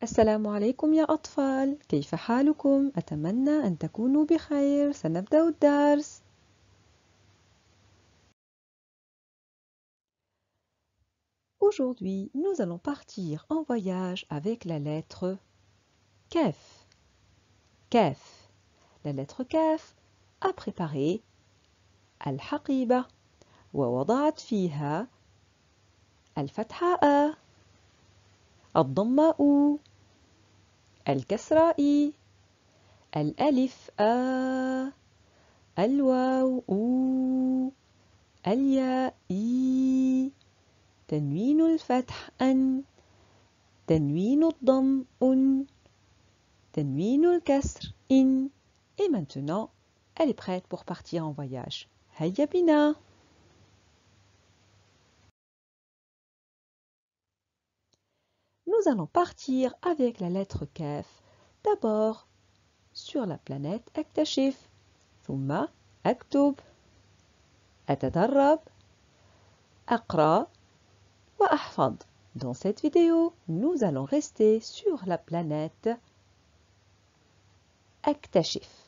السلام عليكم يا أطفال، كيف حالكم؟ أتمنى أن تكونوا بخير. سنبدأ الدرس. Aujourd'hui, nous allons partir en voyage avec la lettre كاف. كاف. La lettre كاف a préparé الحقيبة ووضعت فيها الفتحة أ، الضمة أو، الكسرة إي، الألف آ، الواو أو، الياء إي، تنوين الفتح أن، تنوين الضم أن، تنوين الكسر إن. Et maintenant, elle est prête pour partir en voyage. هيا بنا. Nous allons partir avec la lettre كاف. D'abord, sur la planète اكتشف. ثم أكتب، أتدرب، أقرأ وأحفظ. Dans cette vidéo, nous allons rester sur la planète أكتشف.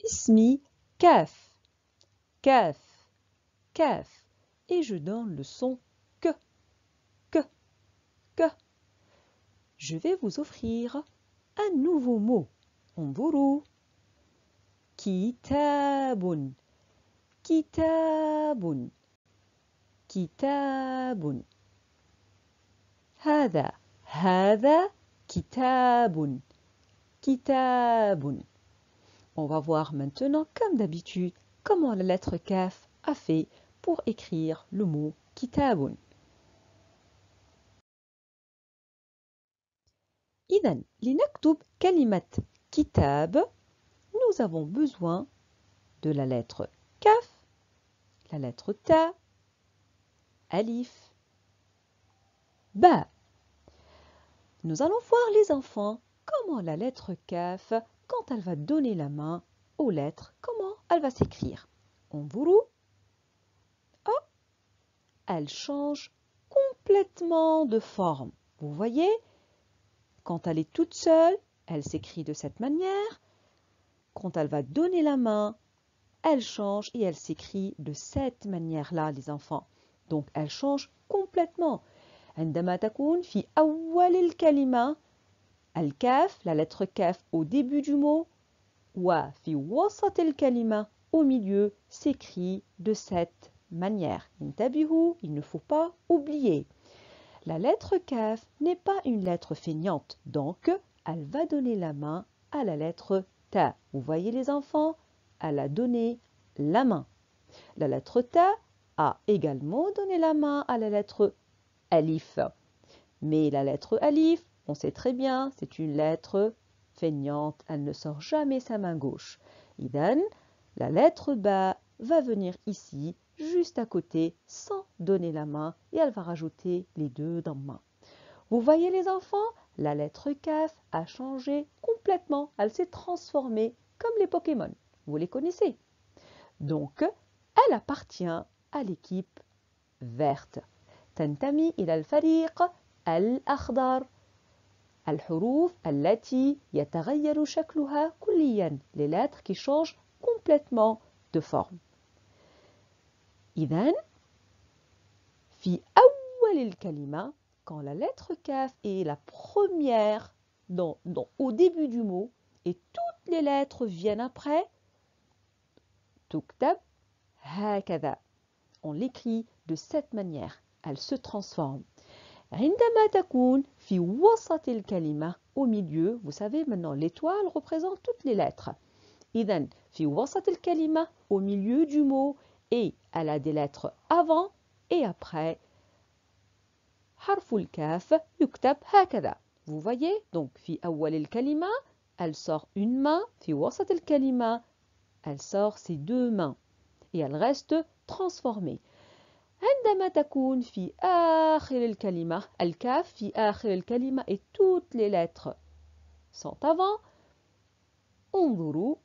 اسمي كاف. كاف. كاف. Et je donne le son que. Que. Que. Je vais vous offrir un nouveau mot. انظروا. كتاب. كتاب. كتاب. هذا كتاب. كتاب. On va voir maintenant, comme d'habitude, comment la lettre كاف a fait pour écrire le mot كتاب. إذن لنكتب كلمة كتاب, nous avons besoin de la lettre كاف, la lettre تا, ألف, با. Nous allons voir les enfants comment la lettre كاف, quand elle va donner la main aux lettres, comment elle va s'écrire. انظروا. Oh, elle change complètement de forme. Vous voyez, quand elle est toute seule, elle s'écrit de cette manière. Quand elle va donner la main, elle change et elle s'écrit de cette manière-là, les enfants. Donc, elle change complètement. عندما تكون في أول الكلمة الكاف, la lettre كاف au début du mot, وفي وسط الكلمة au milieu, s'écrit de cette manière. انتبهوا, il ne faut pas oublier. La lettre كاف n'est pas une lettre feignante, donc elle va donner la main à la lettre ta. Vous voyez les enfants, elle a donné la main. La lettre ta a également donné la main à la lettre alif. Mais la lettre alif, on sait très bien, c'est une lettre feignante, elle ne sort jamais sa main gauche. Idan, la lettre ba va venir ici, juste à côté, sans donner la main, et elle va rajouter les deux damma. Vous voyez les enfants, la lettre kaf a changé complètement, elle s'est transformée comme les Pokémon. Vous les connaissez. Donc, elle appartient à l'équipe verte. تنتمي إلى الفريق الأخضر. الحروف التي يتغير شكلها كليا. Les lettres qui changent complètement de forme. إذن في أول الكلمة, quand la lettre kaf est la première au début du mot et toutes les lettres viennent après, تكتب هكذا. On l'écrit de cette manière. Elle se transforme. عندما تكون في وسط الكلمة, au milieu, vous savez maintenant l'étoile représente toutes les lettres. إذن في وسط الكلمة, au milieu du mot, et elle a des lettres avant et après. حرف الكاف يكتب هكذا. Vous voyez, donc في أول الكلمة, elle sort une main. في وسط الكلمة, elle sort ses deux mains. Et elle reste transformée. عندما تكون في آخر الكلمة, الكاف في آخر الكلمة et toutes les lettres sont avant. انظروا,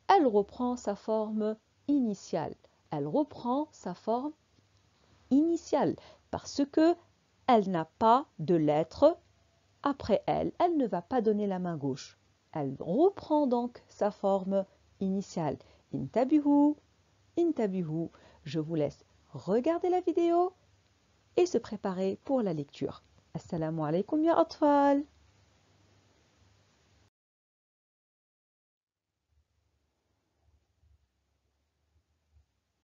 elle reprend sa forme initiale. Elle reprend sa forme initiale parce que elle n'a pas de lettre après elle. Elle ne va pas donner la main gauche. Elle reprend donc sa forme initiale. Intabihu, intabihu. Je vous laisse regarder la vidéo et se préparer pour la lecture. Assalamu alaikum ya atfal.